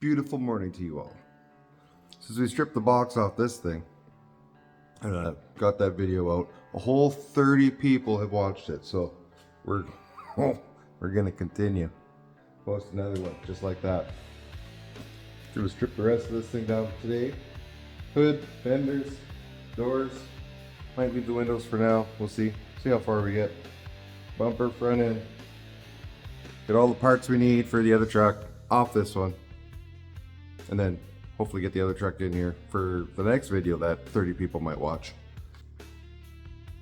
Beautiful morning to you all. Since we stripped the box off this thing and got that video out, a whole 30 people have watched it, so we're gonna continue. Post another one just like that. Gonna strip the rest of this thing down today. Hood, fenders, doors. Might leave the windows for now. We'll see how far we get. Bumper, front end. Get all the parts we need for the other truck off this one. And then hopefully get the other truck in here for the next video that 30 people might watch.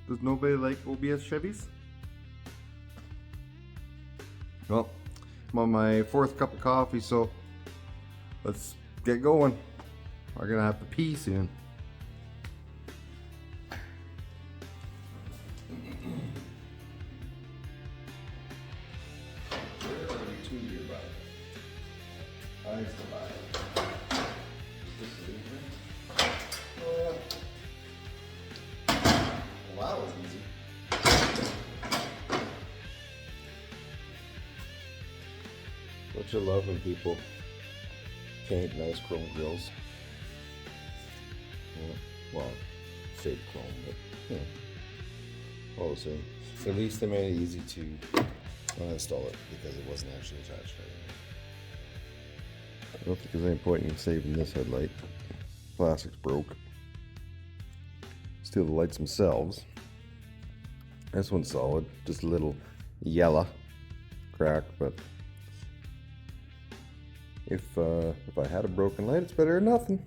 Does nobody like OBS Chevys? Well, I'm on my 4th cup of coffee, so let's get going. We're gonna have to pee soon. I used to buy it. Well, that was easy. Don't you love when people paint nice chrome grills? Yeah. Well, fake chrome, but all the same. At least they made it easy to uninstall it because it wasn't actually attached right away. I don't think there's any point in saving this headlight. Plastic's broke. Steal the lights themselves. This one's solid, just a little yellow crack, but if I had a broken light, it's better than nothing.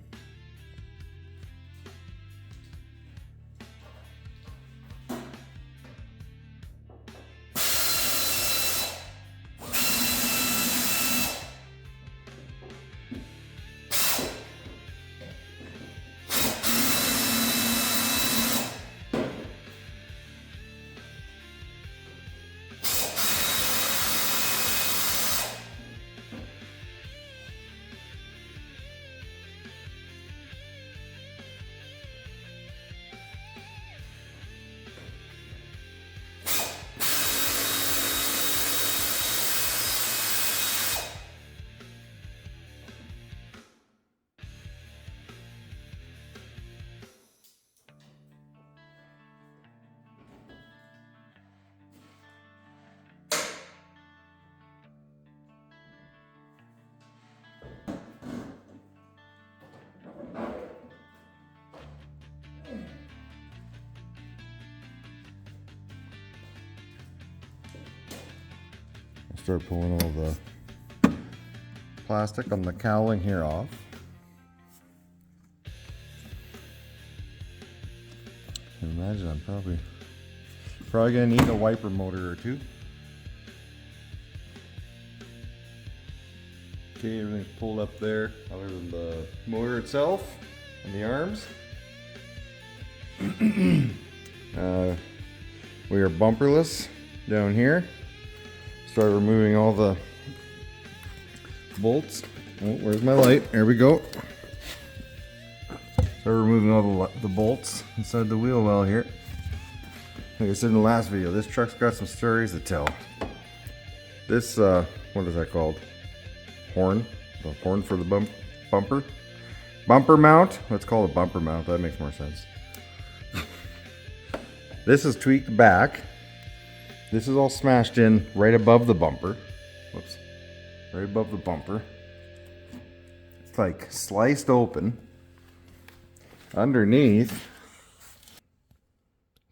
Start pulling all the plastic on the cowling here off. I imagine I'm probably gonna need a wiper motor or two. Okay, everything's pulled up there other than the motor itself and the arms. We are bumperless down here. Start removing all the bolts. Oh, where's my light? There we go. Start removing all the bolts inside the wheel well here. Like I said in the last video, this truck's got some stories to tell. This, what is that called? Horn? The horn for the bumper? Bumper mount? Let's call it bumper mount. That makes more sense. This is tweaked back. This is all smashed in right above the bumper. Whoops. Right above the bumper. It's like sliced open. Underneath,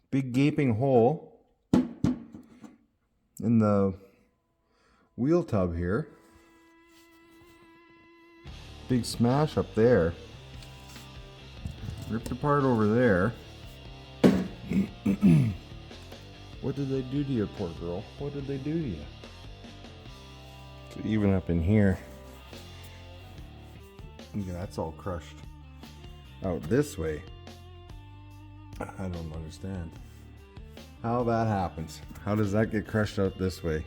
big gaping hole in the wheel tub here. Big smash up there. Ripped apart over there. What did they do to you, poor girl? What did they do to you? So even up in here, yeah, that's all crushed out this way. I don't understand how that happens. How does that get crushed out this way?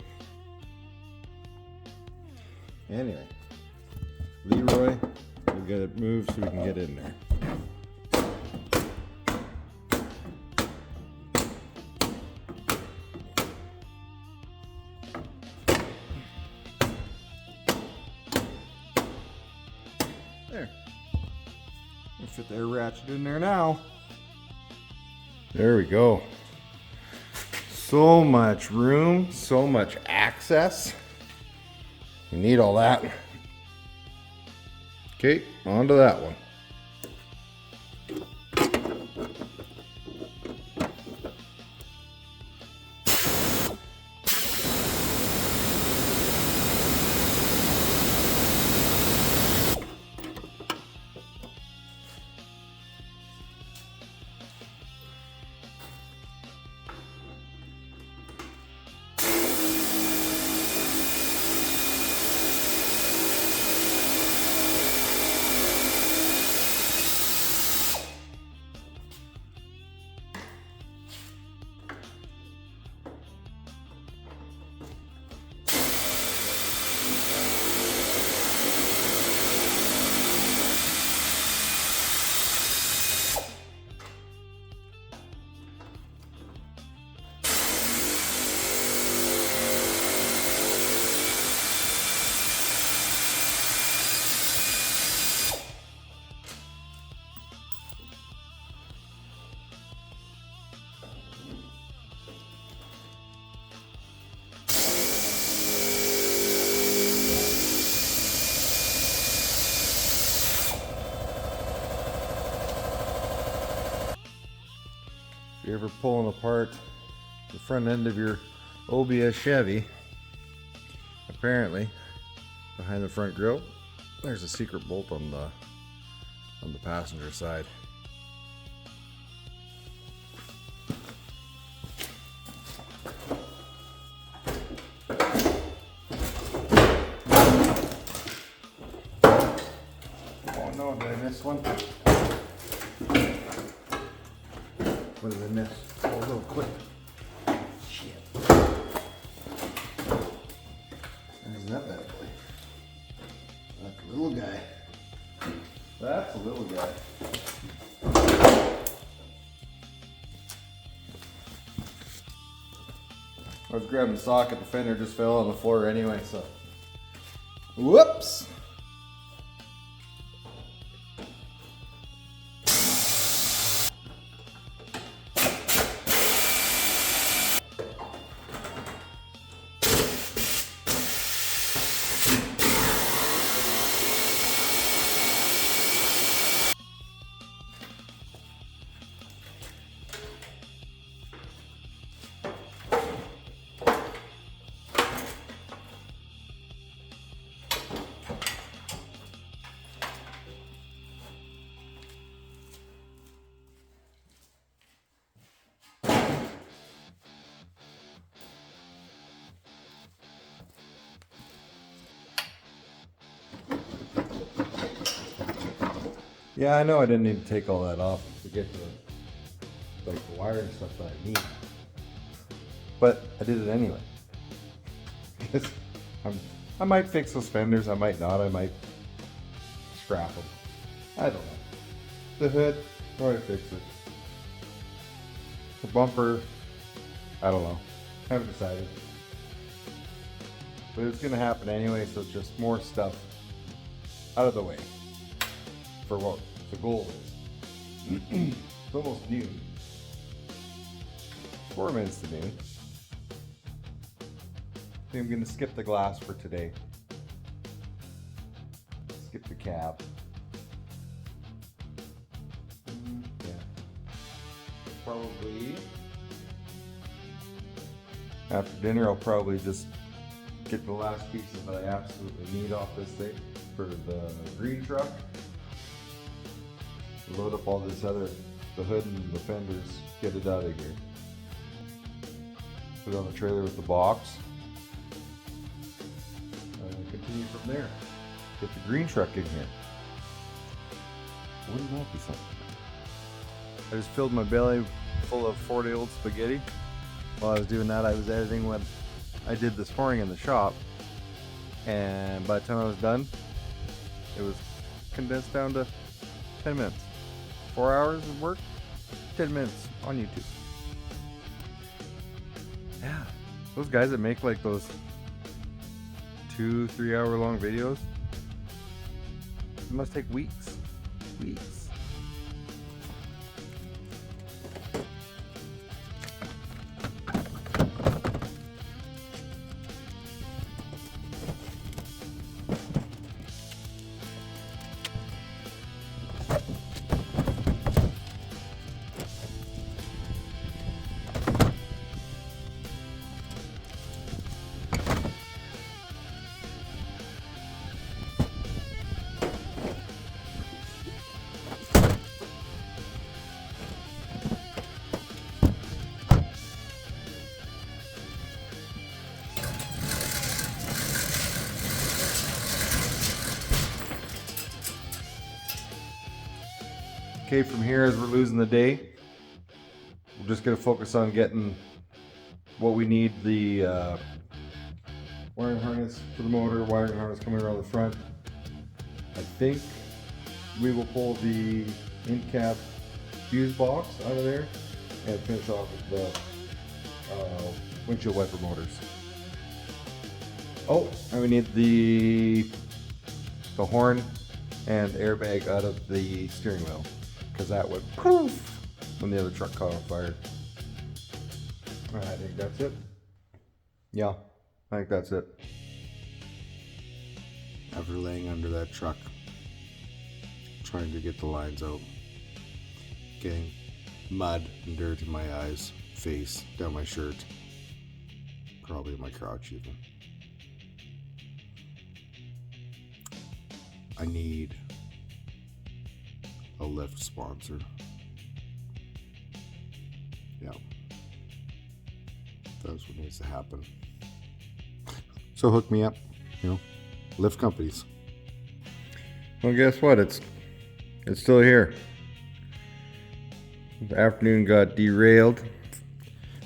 Anyway, Leroy, we'll get it moved so we can get in there. There. We'll fit the air ratchet in there now. There we go. So much room, so much access. You need all that. Okay, on to that one. If you're ever pulling apart the front end of your OBS Chevy, apparently behind the front grille there's a secret bolt on the passenger side. Oh no, did I miss one? What did I miss? Oh, a little quick. Shit. There's that bad boy. That's a little guy. That's a little guy. I was grabbing the socket, the fender just fell on the floor anyway, so. Whoops! Yeah, I know I didn't need to take all that off to get the wire and stuff that I need, but I did it anyway. Because I might fix those fenders, I might not, I might scrap them. I don't know. The hood, probably fix it. The bumper, I don't know. Haven't decided. But it's gonna happen anyway, so it's just more stuff out of the way for what the goal is. It's almost noon. 4 minutes to noon. I think I'm gonna skip the glass for today. Skip the cab. Yeah. Probably after dinner I'll probably just get the last pieces that I absolutely need off this thing for the green truck. Load up all this other, the hood and the fenders, get it out of here. Put it on the trailer with the box. And continue from there. Get the green truck in here. Wouldn't that be something? I just filled my belly full of 4-day-old spaghetti. While I was doing that, I was editing what I did this morning in the shop. And by the time I was done, it was condensed down to 10 minutes. 4 hours of work, 10 minutes on YouTube. Yeah, those guys that make like those 2-3 hour long videos, must take weeks. Weeks. Okay, from here, as we're losing the day, we're just going to focus on getting what we need, the wiring harness for the motor, wiring harness coming around the front. I think we will pull the in-cap fuse box out of there and finish off with the windshield wiper motors. Oh, and we need the horn and airbag out of the steering wheel, because that went poof when the other truck caught on fire. I think that's it. Yeah, I think that's it. After laying under that truck, trying to get the lines out, getting mud and dirt in my eyes, face, down my shirt, probably my crotch even. I need a lift sponsor. Yeah. That's what needs to happen. So hook me up, lift companies. Well, guess what? It's still here. The afternoon got derailed.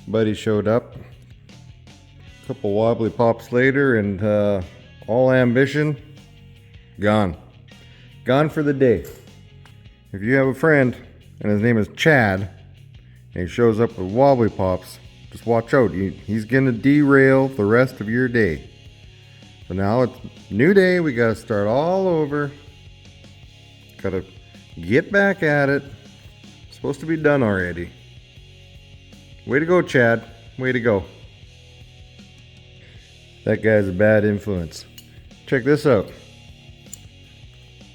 Buddy showed up. A couple wobbly pops later, and all ambition gone. Gone for the day. If you have a friend and his name is Chad and he shows up with wobbly pops, just watch out. He's gonna derail the rest of your day. So now it's new day. We gotta start all over. Gotta get back at it. It's supposed to be done already. Way to go, Chad. Way to go. That guy's a bad influence. Check this out.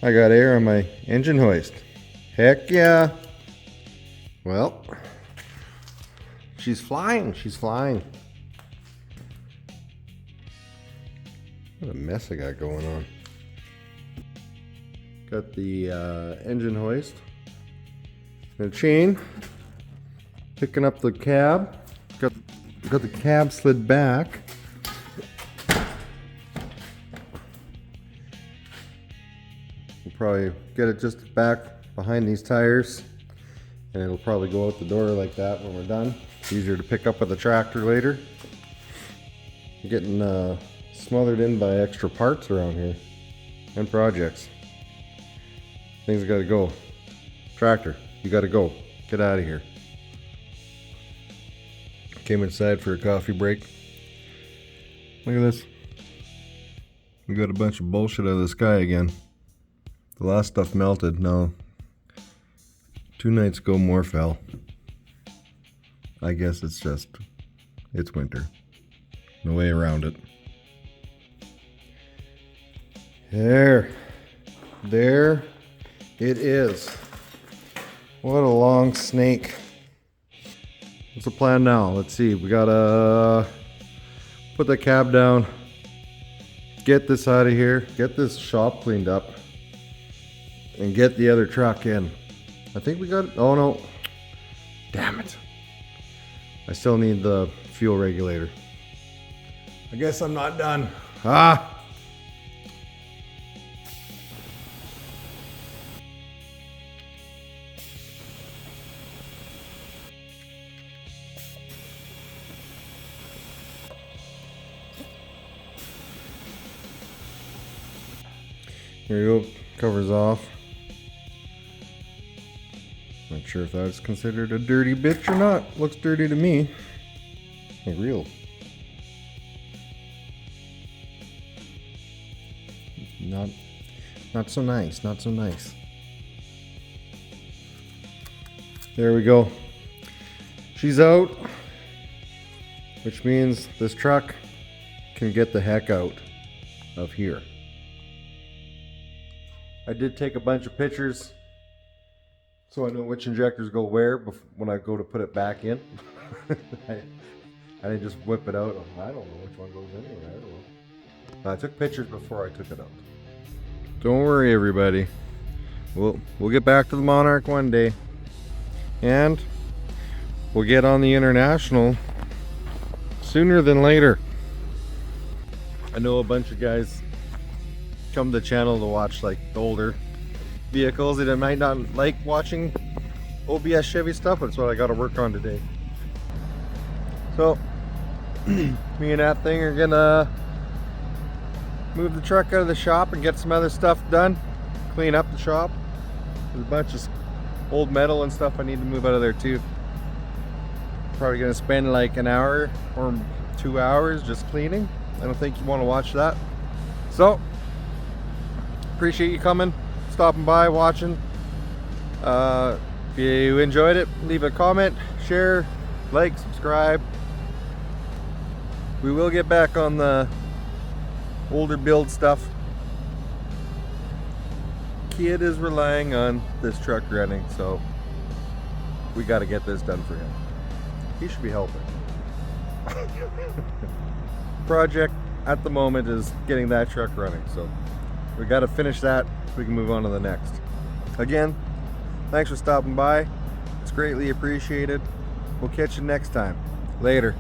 I got air on my engine hoist. Heck yeah. Well, she's flying. She's flying. What a mess I got going on. Got the engine hoist. And a chain. Picking up the cab. Got the cab slid back. We'll probably get it just back behind these tires, and it'll probably go out the door like that when we're done. It's easier to pick up with the tractor later. I'm getting smothered in by extra parts around here and projects. Things gotta go. Tractor, you gotta go. Get out of here. Came inside for a coffee break. Look at this. We got a bunch of bullshit out of the sky again. The last stuff melted. Now, 2 nights ago more fell. I guess it's winter. No way around it. There it is. What a long snake. What's the plan now? Let's see. We gotta put the cab down, get this out of here, get this shop cleaned up, and get the other truck in. I think we got, oh no, damn it. I still need the fuel regulator. I guess I'm not done. Here you go, covers off. Not sure if that's considered a dirty bitch or not. Looks dirty to me. Like real. Not so nice, not so nice. There we go. She's out, which means this truck can get the heck out of here. I did take a bunch of pictures so I know which injectors go where when I go to put it back in. I didn't just whip it out. I don't know which one goes anywhere. I don't know. I took pictures before I took it out. Don't worry, everybody. We'll get back to the Monarch one day, and we'll get on the International sooner than later. I know a bunch of guys come to the channel to watch like the older vehicles that might not like watching OBS Chevy stuff, but it's what I got to work on today. So me and that thing are gonna move the truck out of the shop and get some other stuff done, clean up the shop. There's a bunch of old metal and stuff I need to move out of there too. Probably gonna spend like an hour or 2 hours just cleaning. I don't think you want to watch that. So appreciate you coming, stopping by, watching. If you enjoyed it, leave a comment, share, like, subscribe. We will get back on the older build stuff. Kid is relying on this truck running, so we got to get this done for him. He should be helping. Project at the moment is getting that truck running, so we got to finish that so we can move on to the next. Again, thanks for stopping by. It's greatly appreciated. We'll catch you next time. Later.